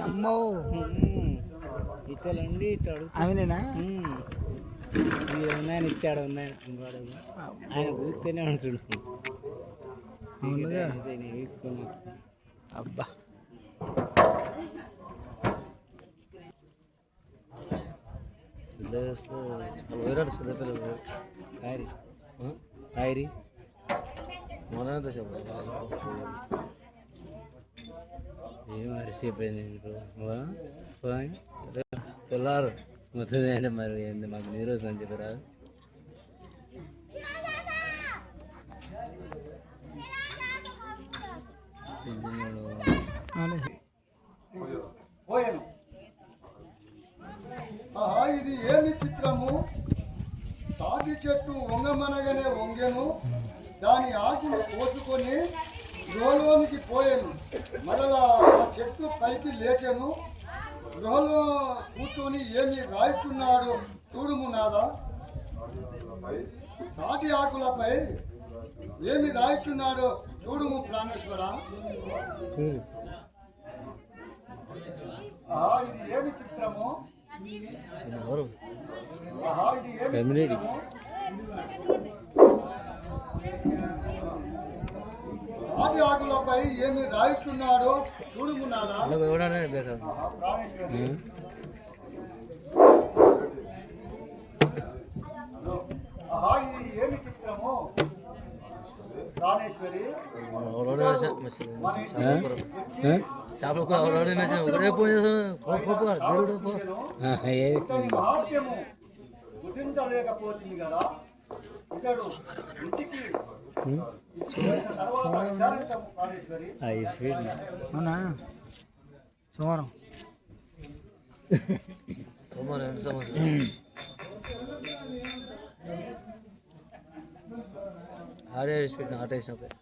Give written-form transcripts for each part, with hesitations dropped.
అమ్మో ఇతలండి ఇటు ఆమెనేనా ఉన్నాయని ఇచ్చాడు ఉన్నాయని ఆయన కూర్చొనే ఉంచుడు అబ్బా వేరాడు సిద్ధపల్లి కాయరి కాయరి మొన్న చెప్పు ఏం అరిసిపోయింది తెల్లారు మొత్తం అంటే మరి ఏంది మాకు నీరు వస్తుందని చెప్పరా పోయాను. ఆహా, ఇది ఏమి చిత్రము? తాటి చెట్టు వంగమనగానే వంగెను, దాని ఆకులు కోసుకొని గృహలోనికి పోయాను. మరలా ఆ చెట్టు పైకి లేచాను. గృహలో కూర్చొని ఏమి రాయిచున్నాడో చూడుము నాదా. తాటి ఆకులపై ఏమి రాయిచున్నాడో చూడుము ప్రాణేశ్వర. ఇది ఏమి చిత్రము? ఇది ఏమి చిత్రము? తాటి ఆకులపై ఏమి రాయిచున్నాడో చూడుము నాదా. ప్రాణేశ్వరి, ఇది ఏమి చిత్రము? ప్రాణేశ్వరి, షాప్లో ఒకటే ఫోన్ చేస్తాను మహాత్యము గుర్తించలేకపోతుంది కదా. ఇతడు ఇంటికి తర్వాత విచారిస్తాము ప్రాణేశ్వరి. అవునా సోమవారం ఆడే పెట్టిన ఆట వేసినప్పుడు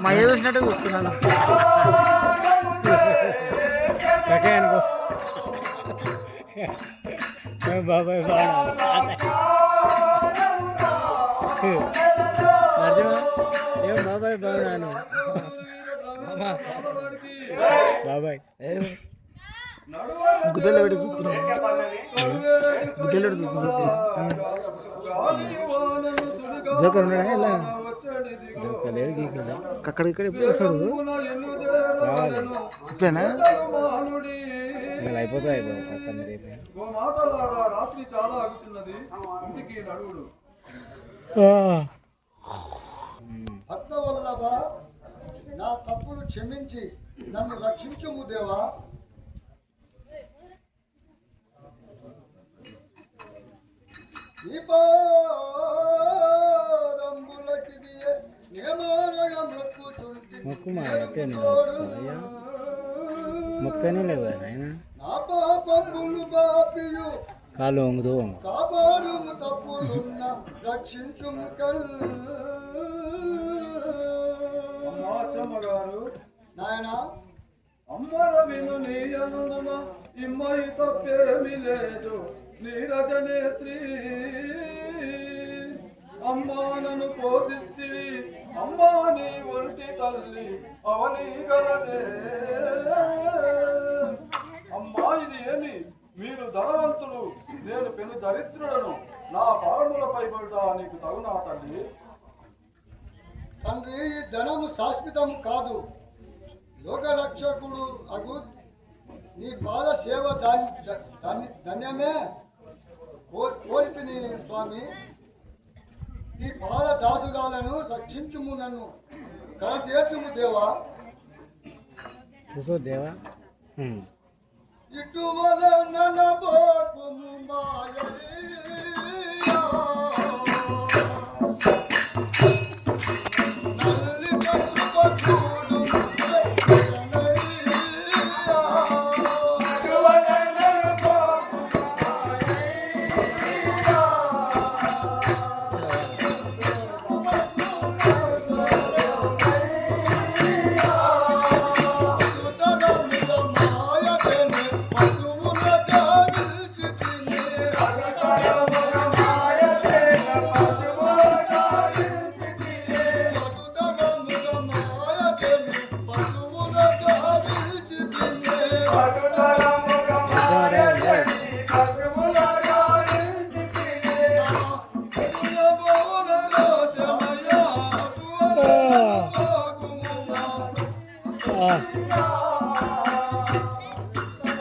మా ఏ చూసినట్టు చూస్తున్నాను. బాబాయ్ ఏం బాబాయ్ బాగున్నాను బాబాయ్ గుడ్డలు పెట్టి చూస్తున్నాను. గుడ్డలు పెట్టి చూస్తున్నాను. జోకర్ ఉన్నాడా ఇలా జోకర్ లేడు గీకడా అక్కడ ఇక్కడ ఎప్పుడు వస్తాడు రావాలి ఇప్పుడేనా అయిపోతా రాత్రి చాలా ఆగుతున్నది. ఇంటికి నడువుడు. భక్తవల్లభ, నా తప్పులు క్షమించి నన్ను రక్షించుము దేవా. ఈ పాదంబులకి నేమానగా మొక్కుచుంటి మొక్కు మా అయితే అయ్యా మొక్కుతూనే లేవు ఆయన నా పాపములు బాపియు కాలు వంగుతూ కాపాడుము తప్పులున్న రక్షించుము అమ్మగారు నాయనా అమ్మర విను నీ అనునమ ఇమ్మయి తప్పేమి లేదు నీరజనేత్రి అమ్మా నన్ను పోషిస్తివి అమ్మా నీ ఒంటి తల్లి అవని గలదే అమ్మా ఇది ఏమి మీరు ధనవంతులు నేను పెను దరిద్రుడను నా పారములపై పడ్డా నీకు తగునా తల్లి తండ్రి ఈ ధనము శాశ్వతం కాదు లోకరక్షకుడు అగు నీ పాద సేవ ధన్యమే కోరితిని స్వామి నీ పాద దాసుగాలను రక్షించుము నన్ను కల తీర్చుము దేవా చూసో దేవా ఇటువల ననబోకుము మాయరియా నల్లి కట్టుకొట్టుడు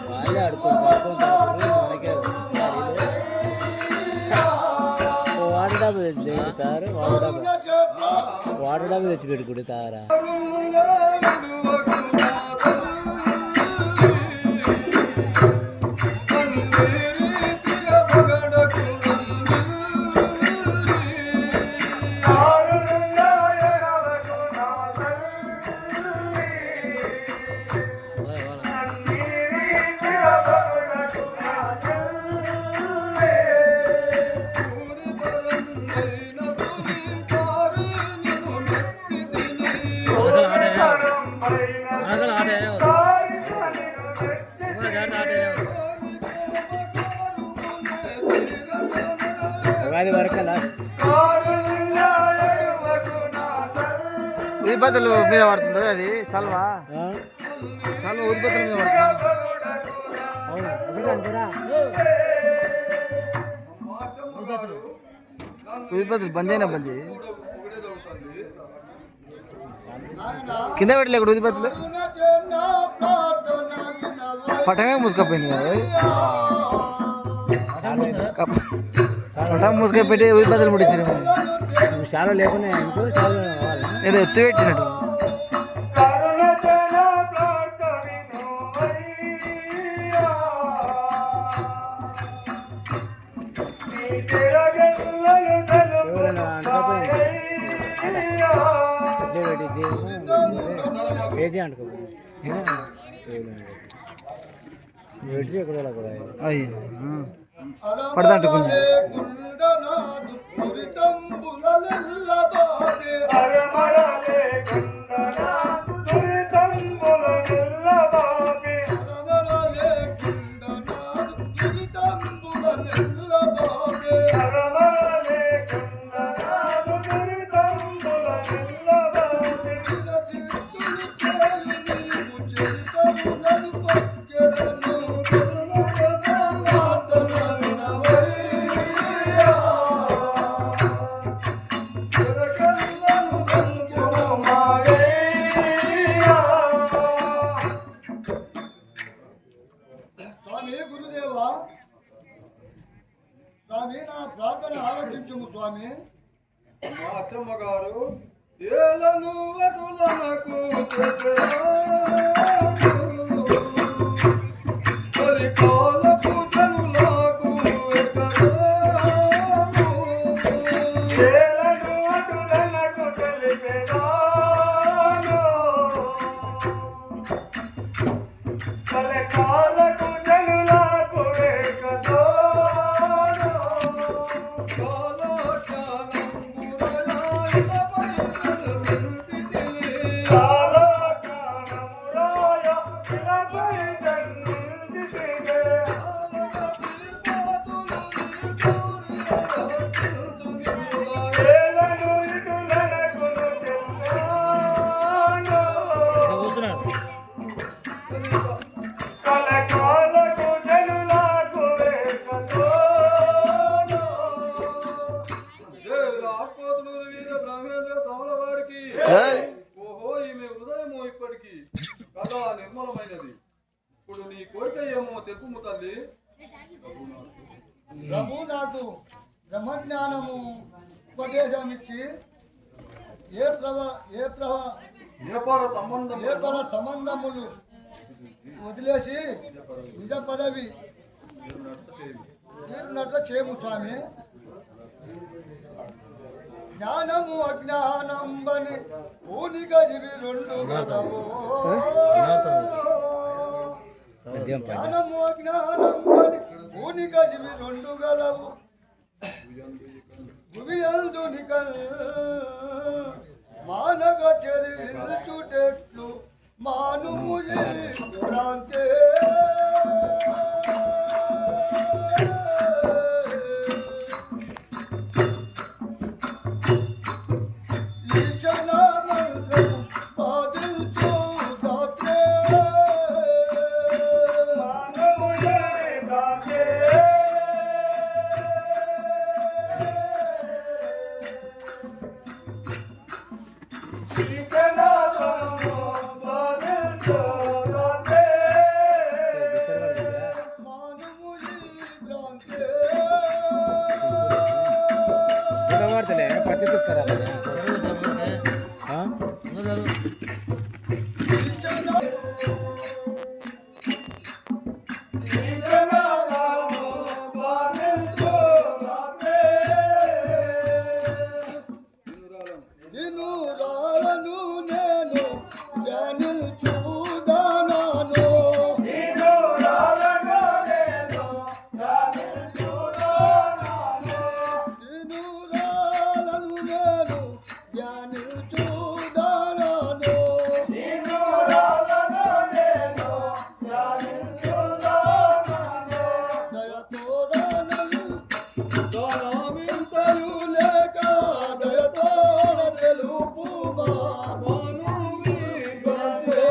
వాళ్ళే ఆడుకుంటారు మనకే వాటర్ డబ్బు తెచ్చి తెచ్చుతారు వాటర్ డబ్బు తెచ్చి పెట్టుకుంటారా ఉగాది వరకు ఉదిపత్తులు మీద పడుతుంది అది సల్వా సల్వా ఉదిపత్తుల మీద పడుతుంది ఉదిపత్తులు బంద్ అయినా బంద్ చేయి కింద పెట్టలేక ఉదిపత్తులు పటమే మూసుకపోయింది కదా పటం మూసుకొని పెట్టి ఉదిపత్తులు ముట్టించారు చాలా లేకున్నా ఇంకో చాలా ఏదో ఎత్తు పెట్టినట్టు ఎవరైనా అంటుకోపోయింది పేజీ అంటుకోపోయింది పెట్టి ఎక్కడ కూడా అయ్యో పడతా అంటుకుంది స్వామి నా ప్రార్థన ఆలకించుము స్వామి. మా అచ్చమ్మ గారు ఏలను అటులకు కాలపు జనులకు ఏలను అటులకు తెలిపే కూర్చున్నాడు. ఆత్మోతులూరు వీర బ్రహ్మేంద్ర సమల వారికి జై. ఓహో ఈమె హృదయము ఇప్పటికి కదా నిర్మలమైనది. ఇప్పుడు నీ కోరిక ఏమో తెలుపుము తల్లి. ప్రభు నాకు బ్రహ్మజ్ఞానము ఉపదేశం ఇచ్చి వ్యాపార సంబంధం ఏ పర సంబంధములు వదిలేసి నిజ పదవి తీరినట్లు చేయము స్వామి. జ్ఞానము అజ్ఞానంబని ఊనిగా ఇవి రెండు గలవు. జ్ఞానము అజ్ఞానంబని ఊనిగా ఇవి రెండు గలవు. భువియందు నికల్ మానగ చరిల్చుటెట్లు మానుములి ప్రాంతే. ఈశన మంత్రము పాదించు దాత్రే. పడతలే పత్తి తుక్కరా దినురాలను నేను ధ్యానించుదానాను. దినురాలను నేను ధ్యానించుదానాను. దయతోడనను దానమింతయు లేక దయతోడ తెలుపుమా మానుమి గంతే.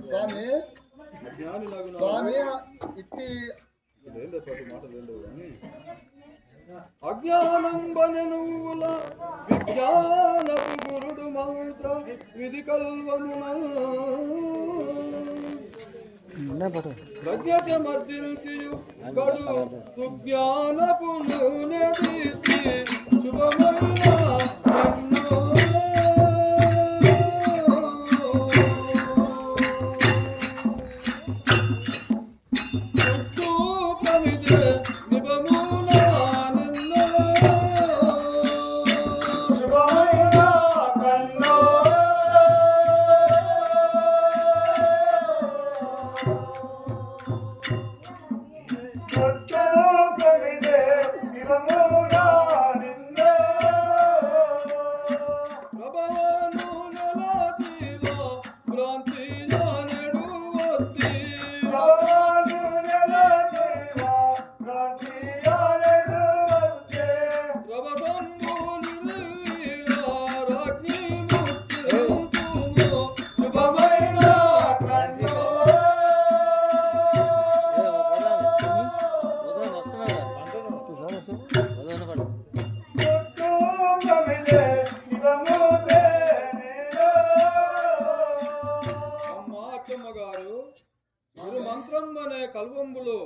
స్వామి స్వామి ఇట్టి అజ్ఞానం బనె నువ్వుల విజ్ఞానపు గురుడు మంత్ర విధి కల్వమున ప్రజ్ఞ మర్దించియు కడు సుజ్ఞానపు నూనె తీసి శుభమైన ఎన్నో కల్వంబులో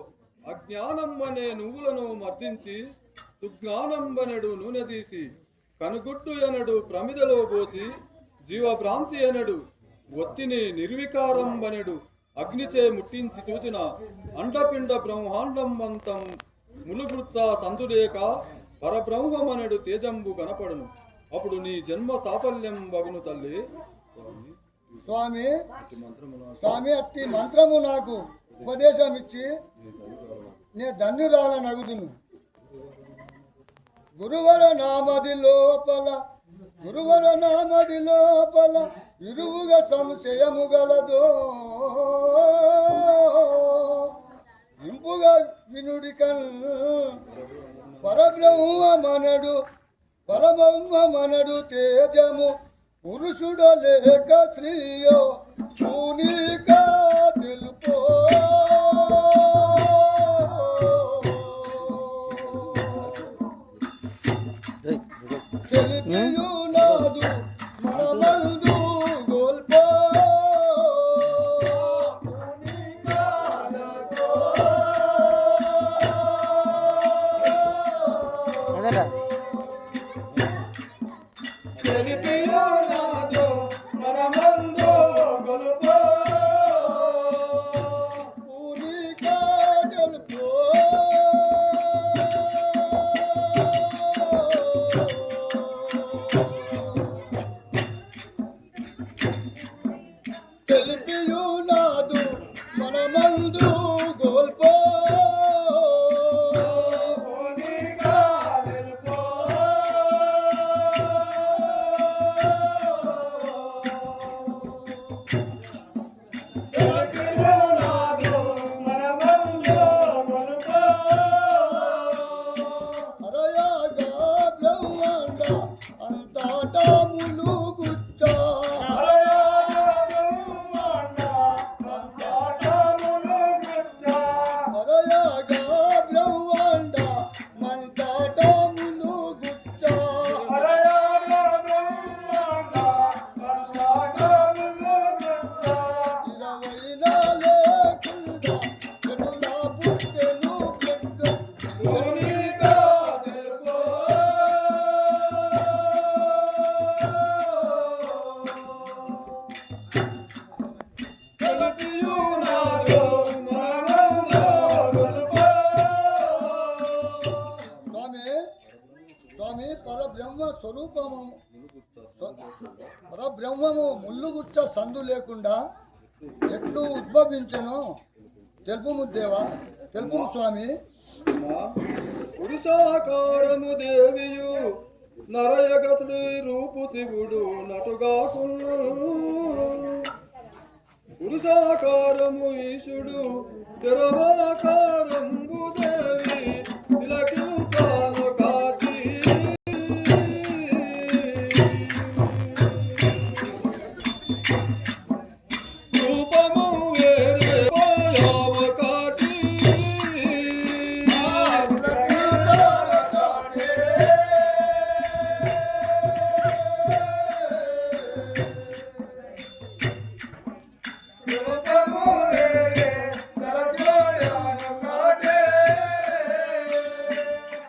అజ్ఞానంబనే నువ్వులను మర్దించి సుజ్ఞానంబనడు నూనె తీసి కనుగుట్టు అనడు ప్రమిదలో పోసి జీవభ్రాంతి అనడు ఒత్తిని నిర్వికారంబనడు అగ్నిచే ముట్టించి చూచిన అండపిండ బ్రహ్మాండంబంతం ములుగుర్చ సందులేక పరబ్రహ్మమనడు తేజంబు కనపడును. అప్పుడు నీ జన్మ సాఫల్యం బగును తల్లి. స్వామి స్వామి అట్టి మంత్రము నాకు ఉపదేశం ఇచ్చి నే ధన్యురాల నగుదును. గురువర నామది లోపల ఇరువుగా సంశయము గలదో ఇంపుగా వినుడి పరబ్రహ్మమనడు తేజము పురుషుడో లేక స్త్రీయో పూనికా తెలుపో. తెలిపియునాదు మనమందు గోల్పో. అదేరా తెలిపియునాదు మనమందు గోల్పో. పూనికా తెలుపో. తెలిపియునాదు మనమందు గోల్పో. అరయాగా బ్రహ్మాండ అంతటా ములుగుచ్చా. అరయాగా బ్రహ్మాండ మంతటా ములుగుచ్చా. ఇరవైనా లేకుండా ఎటులా పుట్టెను పెద్ద. స్వామి పరబ్రహ్మము ముల్లుగుచ్చ సందు లేకుండా ఎట్లు ఉద్భవించను తెలుపుము దేవా, తెలుపుము స్వామి. పురుషాకారము దేవియు నరయగసుడు రూపు శివుడు నటుగాకును. పురుషాకారము ఈశుడు తెరవాకారంబు దేవి తిలకించాను కాటి. రూపము వేరే పోయావ కాటి.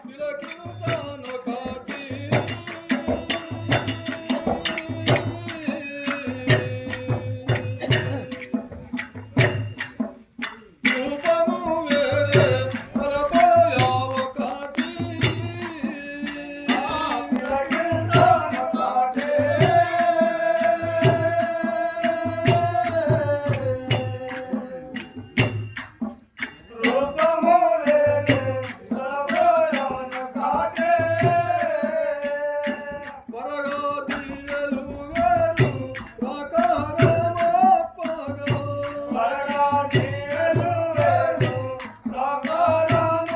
తిలకించాను కాటి. రూపము వేరే పోయావ కాటి. పరగాదియలు వేరు ప్రాకారమప్పగా.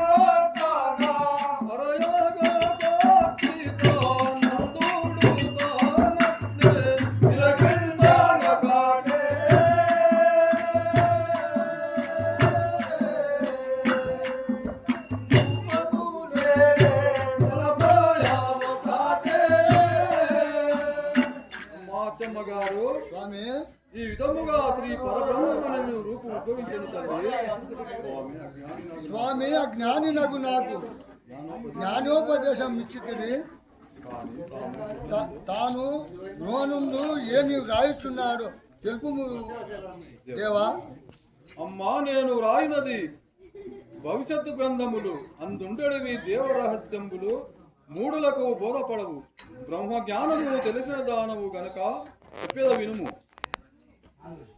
పరయోగ సాక్షితో నందుడు తానట్లే తిలకించాను కాటే. మాచమ్మ గారు, స్వామి ఈ విధముగా శ్రీ పరబ్రహ్మను రూపు ఉద్భవించిన తల్లి స్వామి అజ్ఞాని నగు నాకు జ్ఞానోపదేశం ఇచ్చితిరి. తాను నోనుందు ఏమి వ్రాయిచున్నాడు తెలుపుము దేవా. అమ్మా, నేను రాయినది భవిష్యత్తు గ్రంథములు అందుండెడివి దేవరహస్యంబులు మూడులకు బోధపడవు. బ్రహ్మ జ్ఞానము తెలిసిన దానవు గనక చెప్పేద వినుము. ఆంధ్ర